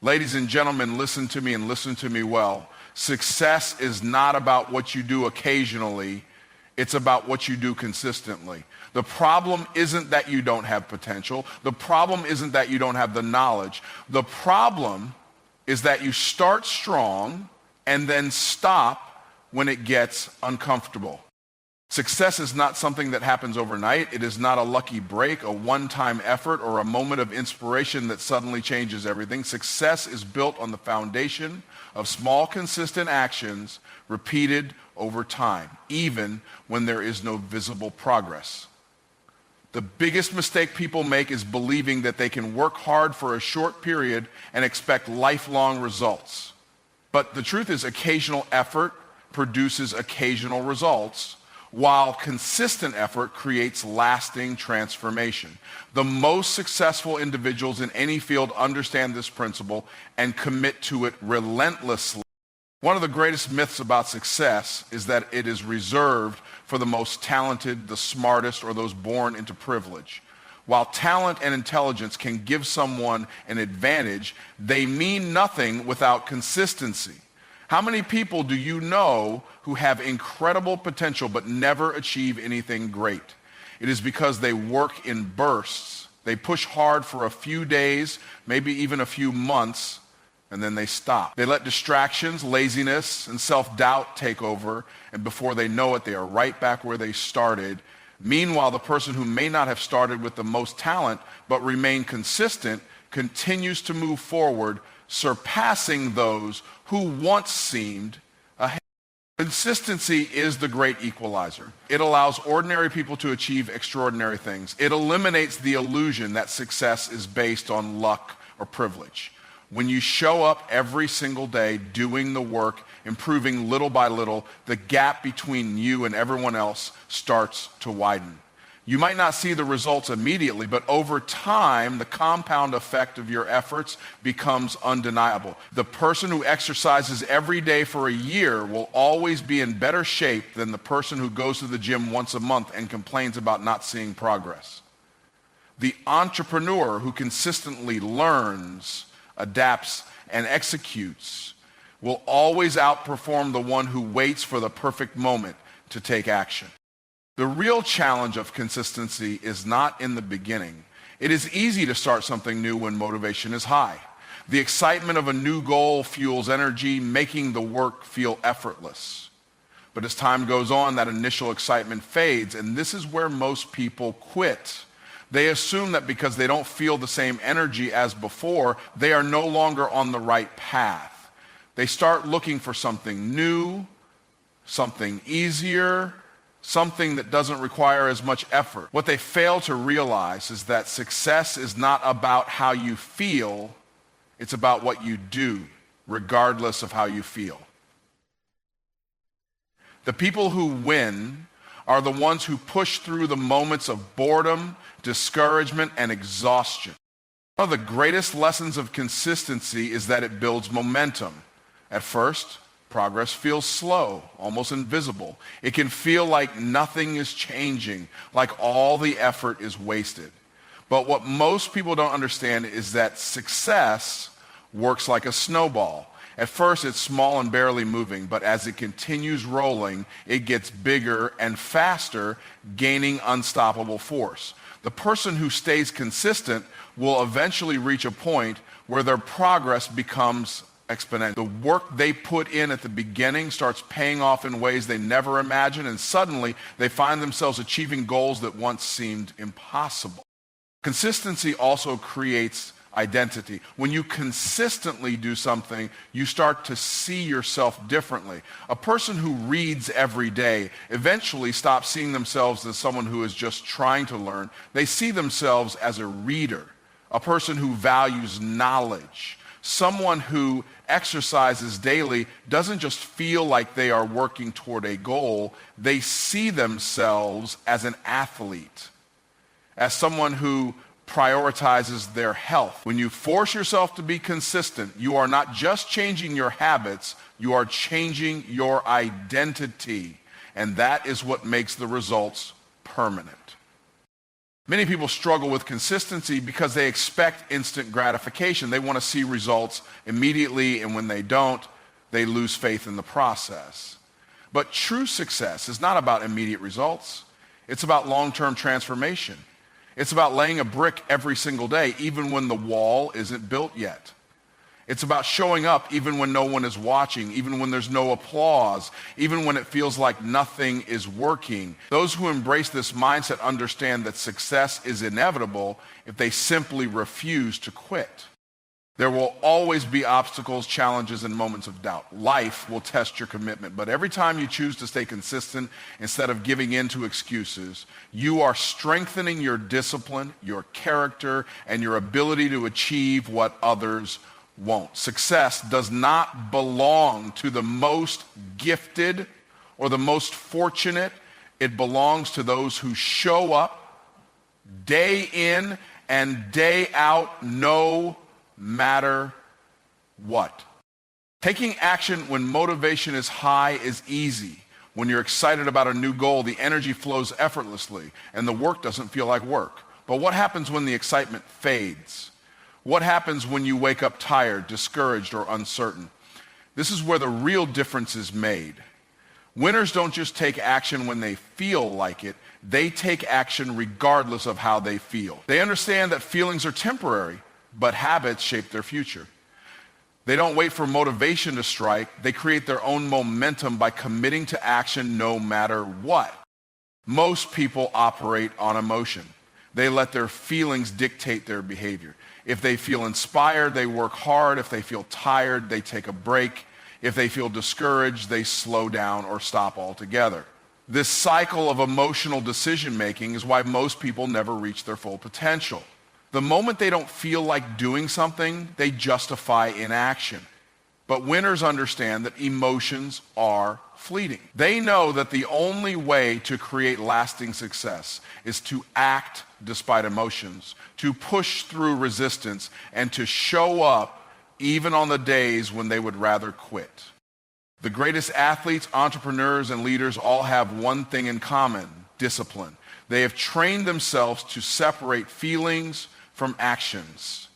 Ladies and gentlemen, listen to me and listen to me well. Success is not about what you do occasionally. It's about what you do consistently. The problem isn't that you don't have potential. The problem isn't that you don't have the knowledge. The problem is that you start strong and then stop when it gets uncomfortable. Success is not something that happens overnight. It is not a lucky break, a one-time effort, or a moment of inspiration that suddenly changes everything. Success is built on the foundation of small, consistent actions repeated over time, even when there is no visible progress. The biggest mistake people make is believing that they can work hard for a short period and expect lifelong results. But the truth is, occasional effort produces occasional results, while consistent effort creates lasting transformation. The most successful individuals in any field understand this principle and commit to it relentlessly. One of the greatest myths about success is that it is reserved for the most talented, the smartest, or those born into privilege. While talent and intelligence can give someone an advantage, they mean nothing without consistency. How many people do you know who have incredible potential but never achieve anything great? It is because they work in bursts. They push hard for a few days, maybe even a few months, and then they stop. They let distractions, laziness, and self-doubt take over, and before they know it, they are right back where they started. Meanwhile, the person who may not have started with the most talent but remained consistent continues to move forward, surpassing those who once seemed ahead. Consistency is the great equalizer. It allows ordinary people to achieve extraordinary things. It eliminates the illusion that success is based on luck or privilege. When you show up every single day doing the work, improving little by little, the gap between you and everyone else starts to widen. You might not see the results immediately, but over time, the compound effect of your efforts becomes undeniable. The person who exercises every day for a year will always be in better shape than the person who goes to the gym once a month and complains about not seeing progress. The entrepreneur who consistently learns, adapts, and executes will always outperform the one who waits for the perfect moment to take action. The real challenge of consistency is not in the beginning. It is easy to start something new when motivation is high. The excitement of a new goal fuels energy, making the work feel effortless. But as time goes on, that initial excitement fades, and this is where most people quit. They assume that because they don't feel the same energy as before, they are no longer on the right path. They start looking for something new, something easier, something that doesn't require as much effort. What they fail to realize is that success is not about how you feel, it's about what you do, regardless of how you feel. The people who win are the ones who push through the moments of boredom, discouragement, and exhaustion. One of the greatest lessons of consistency is that it builds momentum. At first, progress feels slow, almost invisible. It can feel like nothing is changing, like all the effort is wasted. But what most people don't understand is that success works like a snowball. At first, it's small and barely moving, but as it continues rolling, it gets bigger and faster, gaining unstoppable force. The person who stays consistent will eventually reach a point where their progress becomes exponential. The work they put in at the beginning starts paying off in ways they never imagined, and suddenly they find themselves achieving goals that once seemed impossible. Consistency also creates identity. When you consistently do something, you start to see yourself differently. A person who reads every day eventually stops seeing themselves as someone who is just trying to learn. They see themselves as a reader, a person who values knowledge. Someone who exercises daily doesn't just feel like they are working toward a goal. They see themselves as an athlete, as someone who prioritizes their health. When you force yourself to be consistent, you are not just changing your habits, you are changing your identity. And that is what makes the results permanent. Many people struggle with consistency because they expect instant gratification. They want to see results immediately, and when they don't, they lose faith in the process. But true success is not about immediate results. It's about long-term transformation. It's about laying a brick every single day, even when the wall isn't built yet. It's about showing up even when no one is watching, even when there's no applause, even when it feels like nothing is working. Those who embrace this mindset understand that success is inevitable if they simply refuse to quit. There will always be obstacles, challenges, and moments of doubt. Life will test your commitment, but every time you choose to stay consistent instead of giving in to excuses, you are strengthening your discipline, your character, and your ability to achieve what others won't. Success does not belong to the most gifted or the most fortunate. It belongs to those who show up day in and day out, no matter what. Taking action when motivation is high is easy. When you're excited about a new goal, the energy flows effortlessly and the work doesn't feel like work. But what happens when the excitement fades? What happens when you wake up tired, discouraged, or uncertain? This is where the real difference is made. Winners don't just take action when they feel like it. They take action regardless of how they feel. They understand that feelings are temporary, but habits shape their future. They don't wait for motivation to strike. They create their own momentum by committing to action no matter what. Most people operate on emotion. They let their feelings dictate their behavior. If they feel inspired, they work hard. If they feel tired, they take a break. If they feel discouraged, they slow down or stop altogether. This cycle of emotional decision-making is why most people never reach their full potential. The moment they don't feel like doing something, they justify inaction. But winners understand that emotions are fleeting. They know that the only way to create lasting success is to act despite emotions, to push through resistance, and to show up even on the days when they would rather quit. The greatest athletes, entrepreneurs, and leaders all have one thing in common: discipline. They have trained themselves to separate feelings from actions.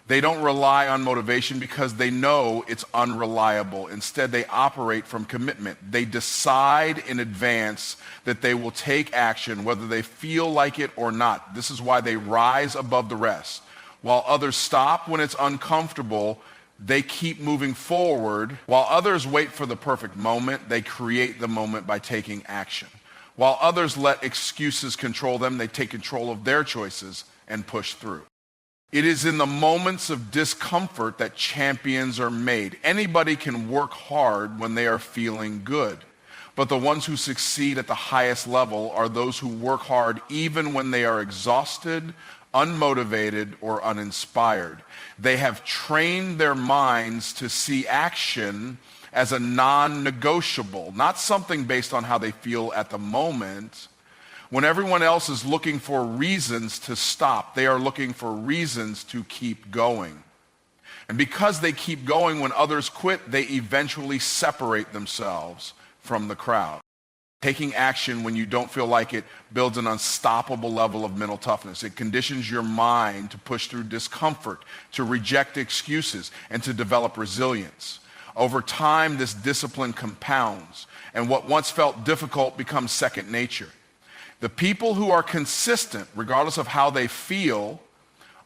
They don't rely on motivation because they know it's unreliable. Instead, they operate from commitment. They decide in advance that they will take action whether they feel like it or not. This is why they rise above the rest. While others stop when it's uncomfortable, they keep moving forward. While others wait for the perfect moment, they create the moment by taking action. While others let excuses control them, they take control of their choices and push through. It is in the moments of discomfort that champions are made. Anybody can work hard when they are feeling good, but the ones who succeed at the highest level are those who work hard even when they are exhausted, unmotivated, or uninspired. They have trained their minds to see action as a non-negotiable, not something based on how they feel at the moment. When everyone else is looking for reasons to stop, they are looking for reasons to keep going. And because they keep going when others quit, they eventually separate themselves from the crowd. Taking action when you don't feel like it builds an unstoppable level of mental toughness. It conditions your mind to push through discomfort, to reject excuses, and to develop resilience. Over time, this discipline compounds, and what once felt difficult becomes second nature. The people who are consistent, regardless of how they feel,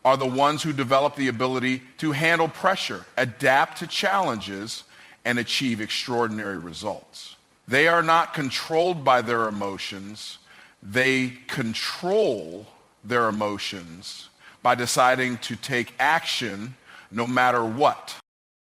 are the ones who develop the ability to handle pressure, adapt to challenges, and achieve extraordinary results. They are not controlled by their emotions. They control their emotions by deciding to take action no matter what.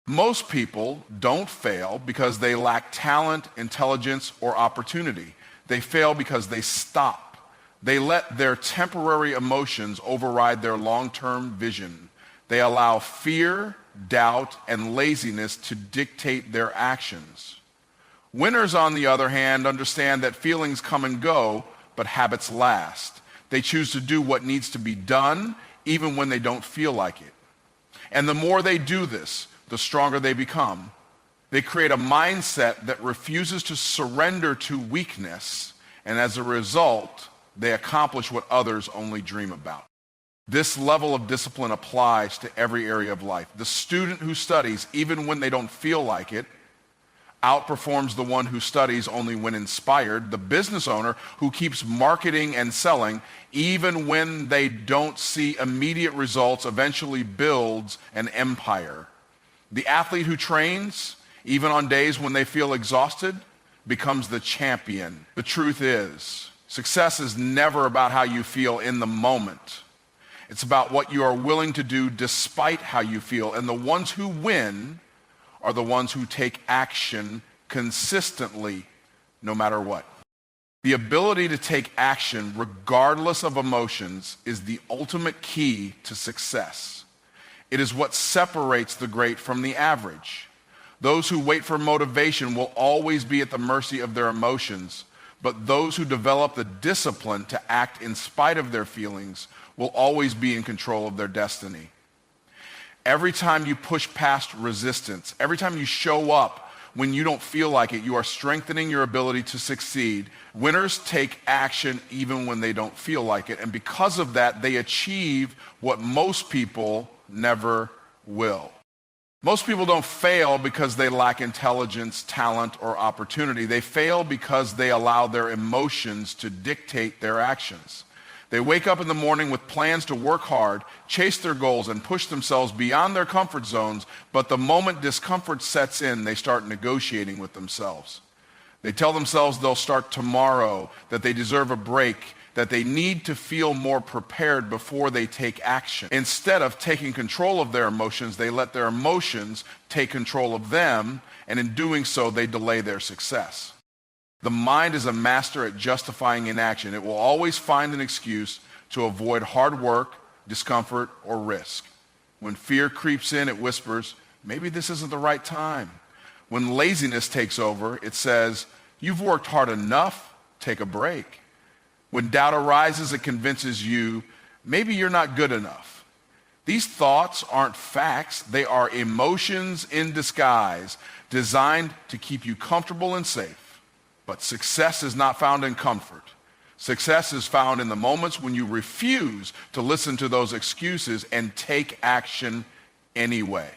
Most people don't fail because they lack talent, intelligence, or opportunity. They fail because they stop. They let their temporary emotions override their long-term vision. They allow fear, doubt, and laziness to dictate their actions. Winners, on the other hand, understand that feelings come and go, but habits last. They choose to do what needs to be done, even when they don't feel like it. And the more they do this, the stronger they become. They create a mindset that refuses to surrender to weakness, and as a result, They accomplish what others only dream about. This level of discipline applies to every area of life. The student who studies, even when they don't feel like it, outperforms the one who studies only when inspired. The business owner who keeps marketing and selling, even when they don't see immediate results, eventually builds an empire. The athlete who trains, even on days when they feel exhausted, becomes the champion. The truth is, success is never about how you feel in the moment. It's about what you are willing to do despite how you feel. And the ones who win are the ones who take action consistently, no matter what. The ability to take action regardless of emotions is the ultimate key to success. It is what separates the great from the average. Those who wait for motivation will always be at the mercy of their emotions, but those who develop the discipline to act in spite of their feelings will always be in control of their destiny. Every time you push past resistance, every time you show up when you don't feel like it, you are strengthening your ability to succeed. Winners take action even when they don't feel like it, and because of that, they achieve what most people never will. Most people don't fail because they lack intelligence, talent, or opportunity. They fail because they allow their emotions to dictate their actions. They wake up in the morning with plans to work hard, chase their goals, and push themselves beyond their comfort zones, but the moment discomfort sets in, they start negotiating with themselves. They tell themselves they'll start tomorrow, that they deserve a break, that they need to feel more prepared before they take action. Instead of taking control of their emotions, they let their emotions take control of them, and in doing so, they delay their success. The mind is a master at justifying inaction. It will always find an excuse to avoid hard work, discomfort, or risk. When fear creeps in, it whispers, maybe this isn't the right time. When laziness takes over, it says, you've worked hard enough, take a break. When doubt arises, it convinces you, maybe you're not good enough. These thoughts aren't facts. They are emotions in disguise, designed to keep you comfortable and safe. But success is not found in comfort. Success is found in the moments when you refuse to listen to those excuses and take action anyway.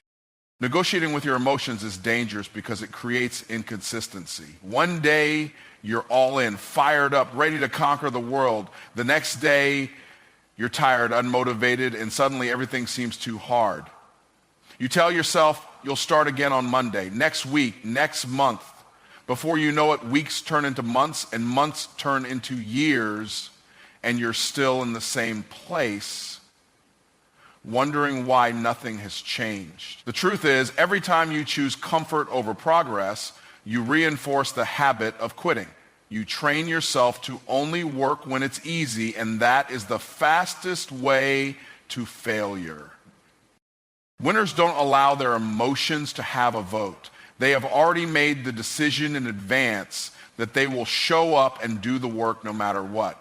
Negotiating with your emotions is dangerous because it creates inconsistency. One day, you're all in, fired up, ready to conquer the world. The next day, you're tired, unmotivated, and suddenly everything seems too hard. You tell yourself you'll start again on Monday, next week, next month. Before you know it, weeks turn into months, and months turn into years, and you're still in the same place, wondering why nothing has changed. The truth is, every time you choose comfort over progress, you reinforce the habit of quitting. You train yourself to only work when it's easy, and that is the fastest way to failure. Winners don't allow their emotions to have a vote. They have already made the decision in advance that they will show up and do the work no matter what.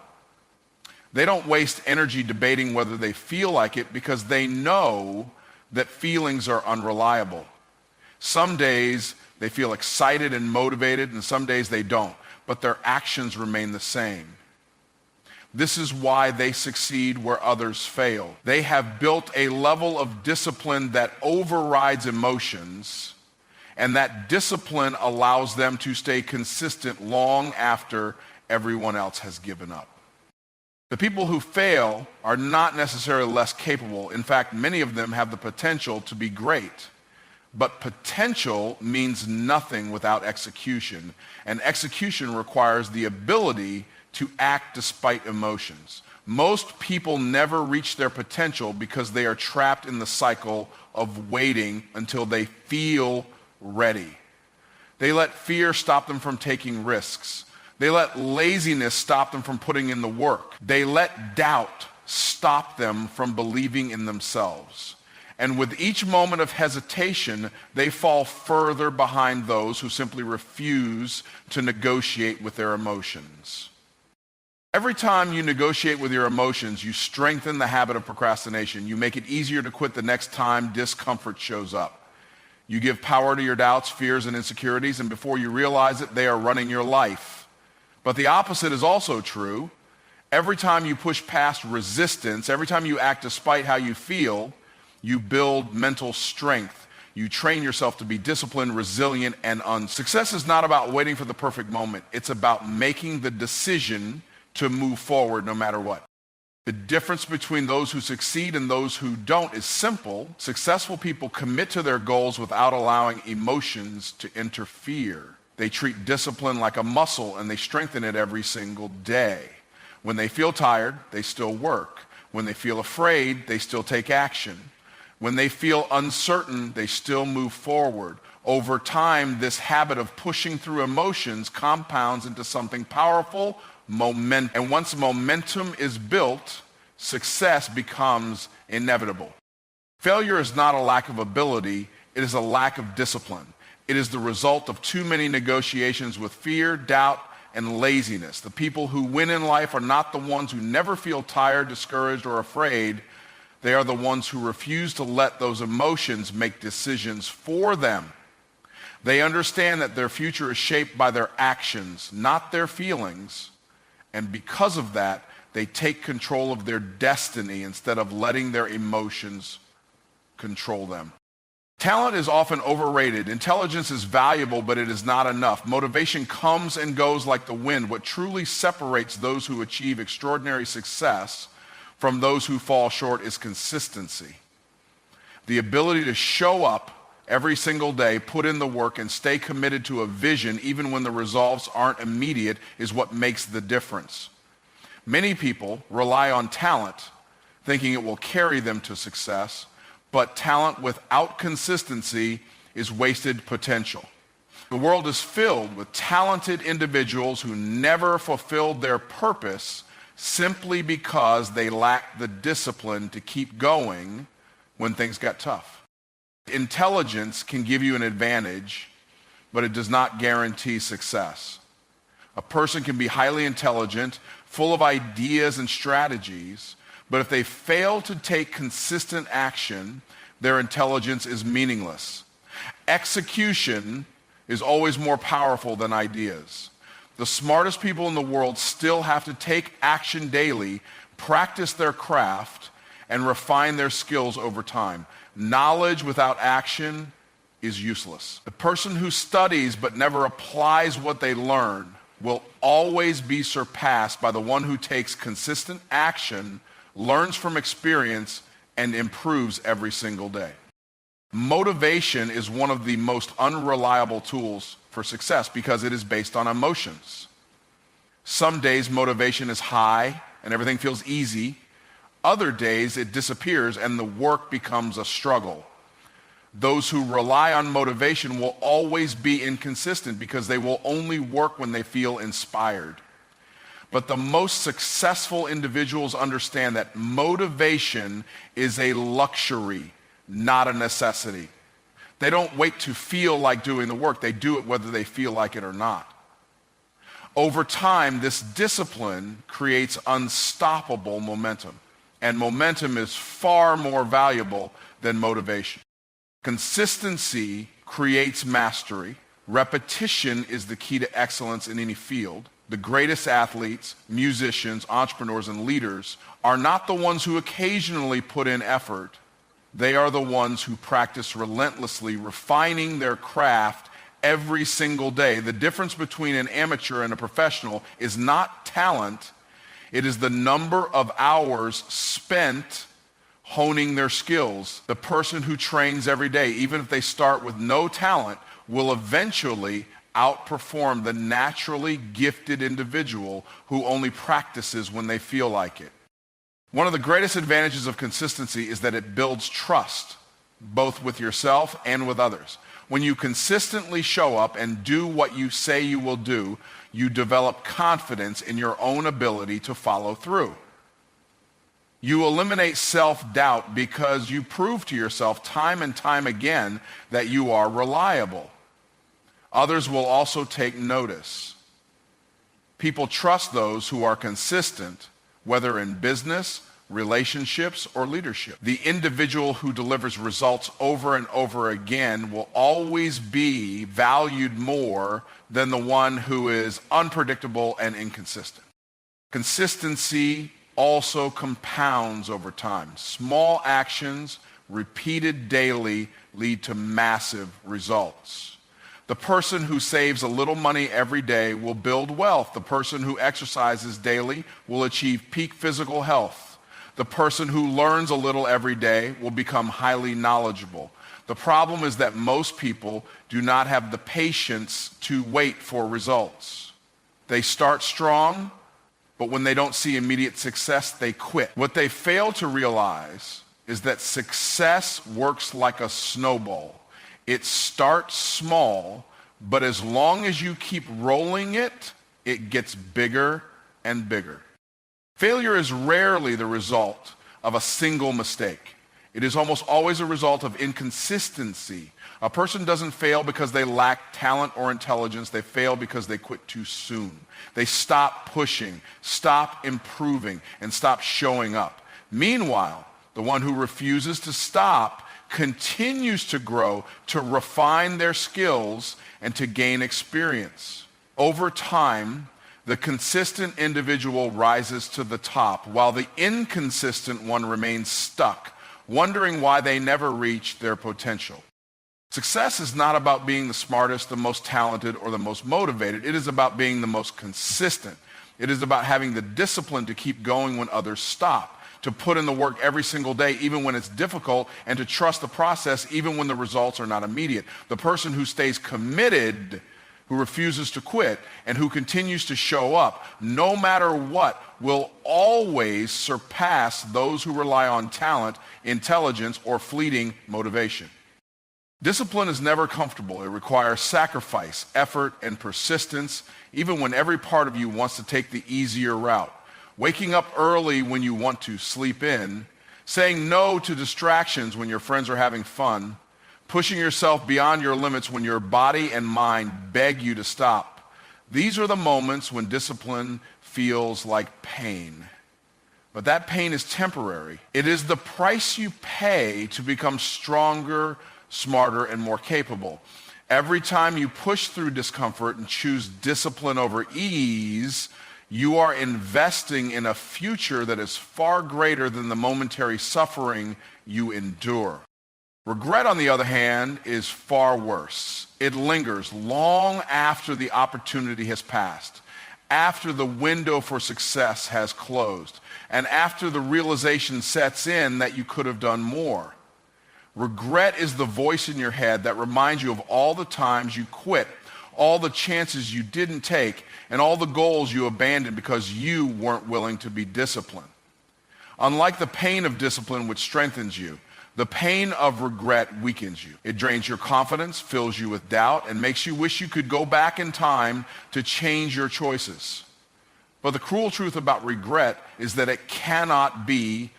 They don't waste energy debating whether they feel like it because they know that feelings are unreliable. Some days they feel excited and motivated, and some days they don't, but their actions remain the same. This is why they succeed where others fail. They have built a level of discipline that overrides emotions, and that discipline allows them to stay consistent long after everyone else has given up. The people who fail are not necessarily less capable. In fact, many of them have the potential to be great. But potential means nothing without execution, and execution requires the ability to act despite emotions. Most people never reach their potential because they are trapped in the cycle of waiting until they feel ready. They let fear stop them from taking risks. They let laziness stop them from putting in the work. They let doubt stop them from believing in themselves. And with each moment of hesitation, they fall further behind those who simply refuse to negotiate with their emotions. Every time you negotiate with your emotions, you strengthen the habit of procrastination. You make it easier to quit the next time discomfort shows up. You give power to your doubts, fears, and insecurities, and before you realize it, they are running your life. But the opposite is also true. Every time you push past resistance, every time you act despite how you feel, you build mental strength. You train yourself to be disciplined, resilient, and Success is not about waiting for the perfect moment. It's about making the decision to move forward no matter what. The difference between those who succeed and those who don't is simple. Successful people commit to their goals without allowing emotions to interfere. They treat discipline like a muscle and they strengthen it every single day. When they feel tired, they still work. When they feel afraid, they still take action. When they feel uncertain, they still move forward. Over time, this habit of pushing through emotions compounds into something powerful, momentum. And once momentum is built, success becomes inevitable. Failure is not a lack of ability, it is a lack of discipline. It is the result of too many negotiations with fear, doubt, and laziness. The people who win in life are not the ones who never feel tired, discouraged, or afraid. They are the ones who refuse to let those emotions make decisions for them. They understand that their future is shaped by their actions, not their feelings. And because of that, they take control of their destiny instead of letting their emotions control them. Talent is often overrated. Intelligence is valuable, but it is not enough. Motivation comes and goes like the wind. What truly separates those who achieve extraordinary success from those who fall short is consistency. The ability to show up every single day, put in the work, and stay committed to a vision even when the results aren't immediate is what makes the difference. Many people rely on talent, thinking it will carry them to success, but talent without consistency is wasted potential. The world is filled with talented individuals who never fulfilled their purpose simply because they lacked the discipline to keep going when things got tough. Intelligence can give you an advantage, but it does not guarantee success. A person can be highly intelligent, full of ideas and strategies, but if they fail to take consistent action, their intelligence is meaningless. Execution is always more powerful than ideas. The smartest people in the world still have to take action daily, practice their craft, and refine their skills over time. Knowledge without action is useless. The person who studies but never applies what they learn will always be surpassed by the one who takes consistent action, learns from experience, and improves every single day. Motivation is one of the most unreliable tools for success because it is based on emotions. Some days motivation is high and everything feels easy. Other days it disappears and the work becomes a struggle. Those who rely on motivation will always be inconsistent because they will only work when they feel inspired. But the most successful individuals understand that motivation is a luxury, not a necessity. They don't wait to feel like doing the work. They do it whether they feel like it or not. Over time, this discipline creates unstoppable momentum. And momentum is far more valuable than motivation. Consistency creates mastery. Repetition is the key to excellence in any field. The greatest athletes, musicians, entrepreneurs, and leaders are not the ones who occasionally put in effort. They are the ones who practice relentlessly, refining their craft every single day. The difference between an amateur and a professional is not talent. It is the number of hours spent honing their skills. The person who trains every day, even if they start with no talent, will eventually outperform the naturally gifted individual who only practices when they feel like it. One of the greatest advantages of consistency is that it builds trust, both with yourself and with others. When you consistently show up and do what you say you will do, you develop confidence in your own ability to follow through. You eliminate self-doubt because you prove to yourself time and time again that you are reliable. Others will also take notice. People trust those who are consistent, whether in business, relationships, or leadership. The individual who delivers results over and over again will always be valued more than the one who is unpredictable and inconsistent. Consistency also compounds over time. Small actions repeated daily lead to massive results. The person who saves a little money every day will build wealth. The person who exercises daily will achieve peak physical health. The person who learns a little every day will become highly knowledgeable. The problem is that most people do not have the patience to wait for results. They start strong, but when they don't see immediate success, they quit. What they fail to realize is that success works like a snowball. It starts small, but as long as you keep rolling it, it gets bigger and bigger. Failure is rarely the result of a single mistake. It is almost always a result of inconsistency. A person doesn't fail because they lack talent or intelligence. They fail because they quit too soon. They stop pushing, stop improving, and stop showing up. Meanwhile, the one who refuses to stop continues to grow, to refine their skills, and to gain experience. Over time, the consistent individual rises to the top, while the inconsistent one remains stuck, wondering why they never reach their potential. Success is not about being the smartest, the most talented, or the most motivated. It is about being the most consistent. It is about having the discipline to keep going when others stop, to put in the work every single day, even when it's difficult, and to trust the process even when the results are not immediate. The person who stays committed, who refuses to quit, and who continues to show up, no matter what, will always surpass those who rely on talent, intelligence, or fleeting motivation. Discipline is never comfortable. It requires sacrifice, effort, and persistence, even when every part of you wants to take the easier route. Waking up early when you want to sleep in, saying no to distractions when your friends are having fun, pushing yourself beyond your limits when your body and mind beg you to stop. These are the moments when discipline feels like pain. But that pain is temporary. It is the price you pay to become stronger, smarter, and more capable. Every time you push through discomfort and choose discipline over ease, you are investing in a future that is far greater than the momentary suffering you endure. Regret, on the other hand, is far worse. It lingers long after the opportunity has passed, after the window for success has closed, and after the realization sets in that you could have done more. Regret is the voice in your head that reminds you of all the times you quit, all the chances you didn't take, and all the goals you abandoned because you weren't willing to be disciplined. Unlike the pain of discipline, which strengthens you, the pain of regret weakens you. It drains your confidence, fills you with doubt, and makes you wish you could go back in time to change your choices. But the cruel truth about regret is that it cannot be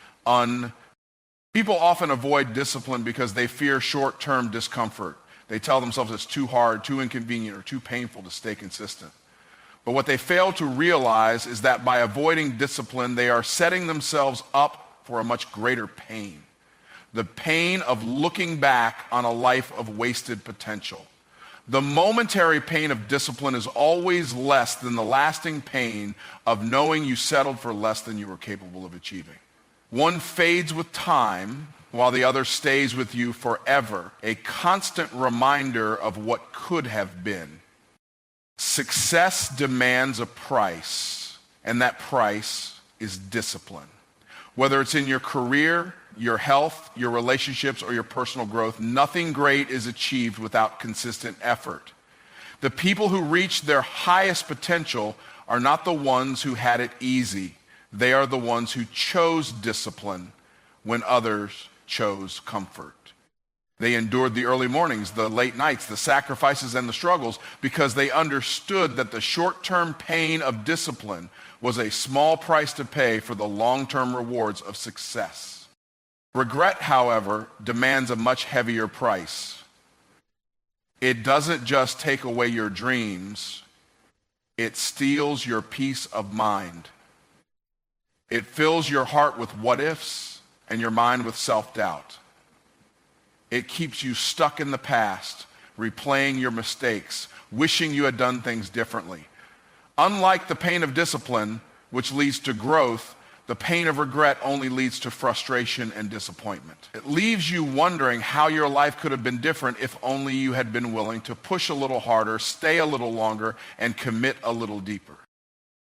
People often avoid discipline because they fear short-term discomfort. They tell themselves it's too hard, too inconvenient, or too painful to stay consistent. But what they fail to realize is that by avoiding discipline, they are setting themselves up for a much greater pain. The pain of looking back on a life of wasted potential. The momentary pain of discipline is always less than the lasting pain of knowing you settled for less than you were capable of achieving. One fades with time, while the other stays with you forever, a constant reminder of what could have been. Success demands a price, and that price is discipline. Whether it's in your career, your health, your relationships, or your personal growth, nothing great is achieved without consistent effort. The people who reach their highest potential are not the ones who had it easy. They are the ones who chose discipline when others chose comfort. They endured the early mornings, the late nights, the sacrifices, and the struggles because they understood that the short-term pain of discipline was a small price to pay for the long-term rewards of success. Regret, however, demands a much heavier price. It doesn't just take away your dreams, it steals your peace of mind. It fills your heart with what-ifs and your mind with self-doubt. It keeps you stuck in the past, replaying your mistakes, wishing you had done things differently. Unlike the pain of discipline, which leads to growth, the pain of regret only leads to frustration and disappointment. It leaves you wondering how your life could have been different if only you had been willing to push a little harder, stay a little longer, and commit a little deeper.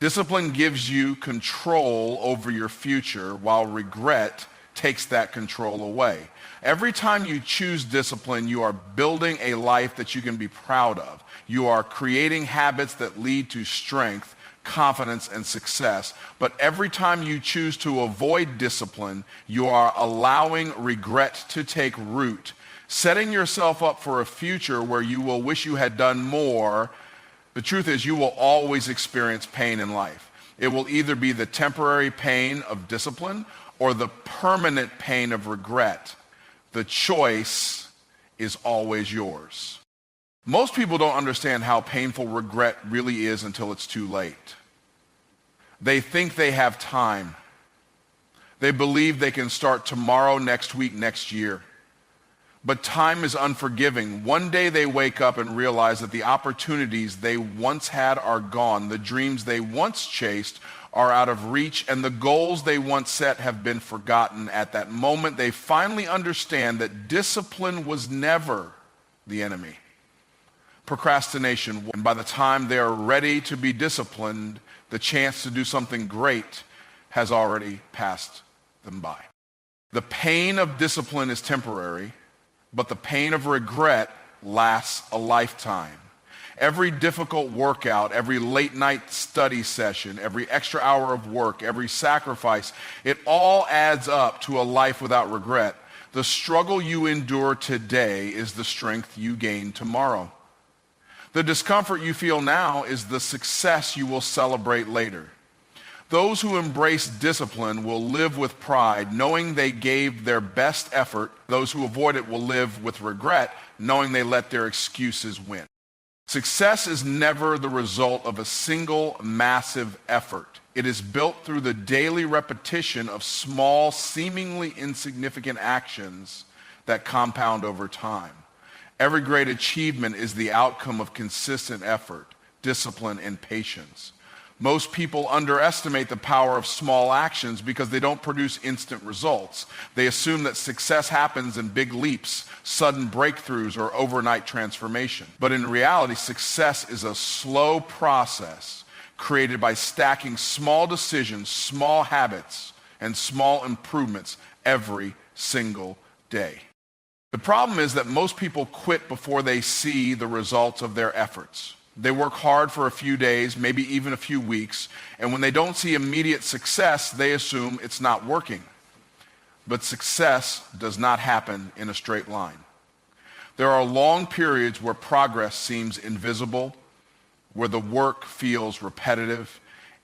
Discipline gives you control over your future, while regret takes that control away. Every time you choose discipline, you are building a life that you can be proud of. You are creating habits that lead to strength, confidence, and success. But every time you choose to avoid discipline, you are allowing regret to take root, setting yourself up for a future where you will wish you had done more. The truth is, you will always experience pain in life. It will either be the temporary pain of discipline or the permanent pain of regret. The choice is always yours. Most people don't understand how painful regret really is until it's too late. They think they have time. They believe they can start tomorrow, next week, next year. But time is unforgiving. One day they wake up and realize that the opportunities they once had are gone. The dreams they once chased are out of reach, and the goals they once set have been forgotten. At that moment, they finally understand that discipline was never the enemy. Procrastination, and by the time they are ready to be disciplined, the chance to do something great has already passed them by. The pain of discipline is temporary, but the pain of regret lasts a lifetime. Every difficult workout, every late night study session, every extra hour of work, every sacrifice, it all adds up to a life without regret. The struggle you endure today is the strength you gain tomorrow. The discomfort you feel now is the success you will celebrate later. Those who embrace discipline will live with pride, knowing they gave their best effort. Those who avoid it will live with regret, knowing they let their excuses win. Success is never the result of a single massive effort. It is built through the daily repetition of small, seemingly insignificant actions that compound over time. Every great achievement is the outcome of consistent effort, discipline, and patience. Most people underestimate the power of small actions because they don't produce instant results. They assume that success happens in big leaps, sudden breakthroughs, or overnight transformation. But in reality, success is a slow process created by stacking small decisions, small habits, and small improvements every single day. The problem is that most people quit before they see the results of their efforts. They work hard for a few days, maybe even a few weeks, and when they don't see immediate success, they assume it's not working. But success does not happen in a straight line. There are long periods where progress seems invisible, where the work feels repetitive,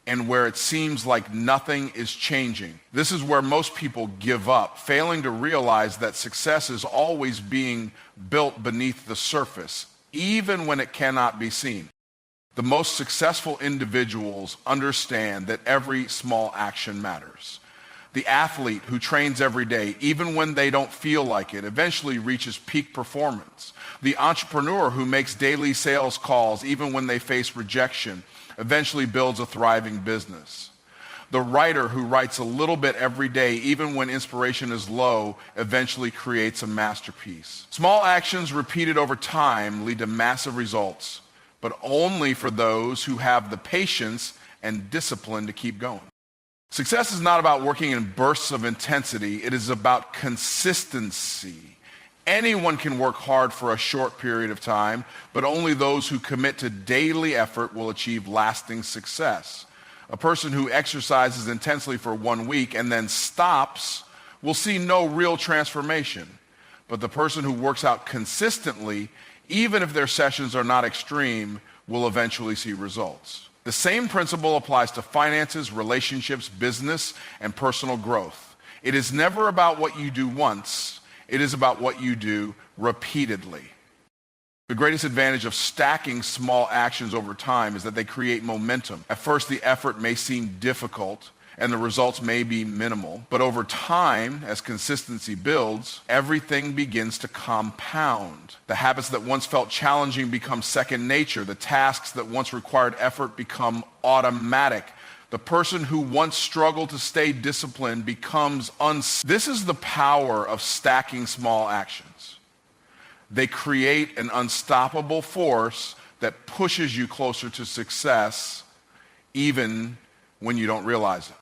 and where it seems like nothing is changing. This is where most people give up, failing to realize that success is always being built beneath the surface, even when it cannot be seen. The most successful individuals understand that every small action matters. The athlete who trains every day, even when they don't feel like it, eventually reaches peak performance. The entrepreneur who makes daily sales calls, even when they face rejection, eventually builds a thriving business. The writer who writes a little bit every day, even when inspiration is low, eventually creates a masterpiece. Small actions repeated over time lead to massive results, but only for those who have the patience and discipline to keep going. Success is not about working in bursts of intensity. It is about consistency. Anyone can work hard for a short period of time, but only those who commit to daily effort will achieve lasting success. A person who exercises intensely for 1 week and then stops will see no real transformation. But the person who works out consistently, even if their sessions are not extreme, will eventually see results. The same principle applies to finances, relationships, business, and personal growth. It is never about what you do once. It is about what you do repeatedly. The greatest advantage of stacking small actions over time is that they create momentum. At first, the effort may seem difficult and the results may be minimal, but over time, as consistency builds, everything begins to compound. The habits that once felt challenging become second nature. The tasks that once required effort become automatic. The person who once struggled to stay disciplined becomes This is the power of stacking small actions. They create an unstoppable force that pushes you closer to success even when you don't realize it.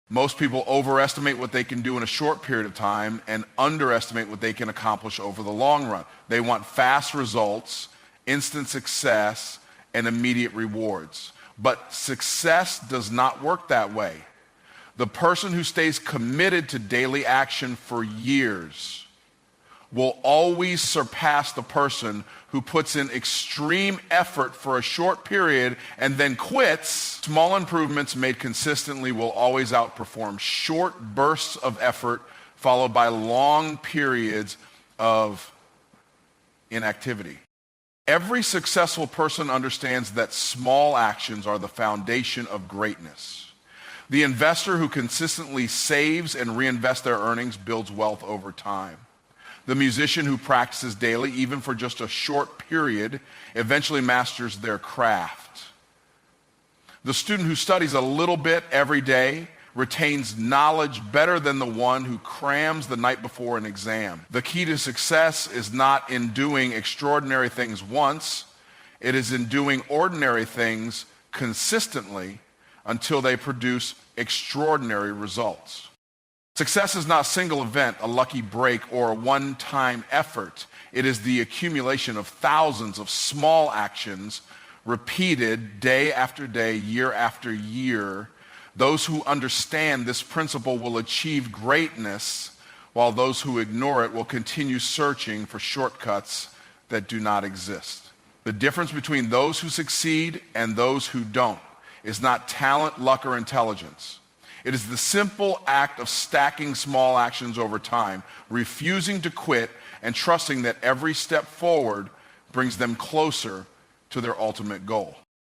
Most people overestimate what they can do in a short period of time and underestimate what they can accomplish over the long run. They want fast results, instant success, and immediate rewards. But success does not work that way. The person who stays committed to daily action for years will always surpass the person who puts in extreme effort for a short period and then quits. Small improvements made consistently will always outperform short bursts of effort followed by long periods of inactivity. Every successful person understands that small actions are the foundation of greatness. The investor who consistently saves and reinvests their earnings builds wealth over time. The musician who practices daily, even for just a short period, eventually masters their craft. The student who studies a little bit every day retains knowledge better than the one who crams the night before an exam. The key to success is not in doing extraordinary things once. It is in doing ordinary things consistently until they produce extraordinary results. Success is not a single event, a lucky break, or a one-time effort. It is the accumulation of thousands of small actions repeated day after day, year after year. Those who understand this principle will achieve greatness, while those who ignore it will continue searching for shortcuts that do not exist. The difference between those who succeed and those who don't is not talent, luck, or intelligence. It is the simple act of stacking small actions over time, refusing to quit, and trusting that every step forward brings them closer to their ultimate goal.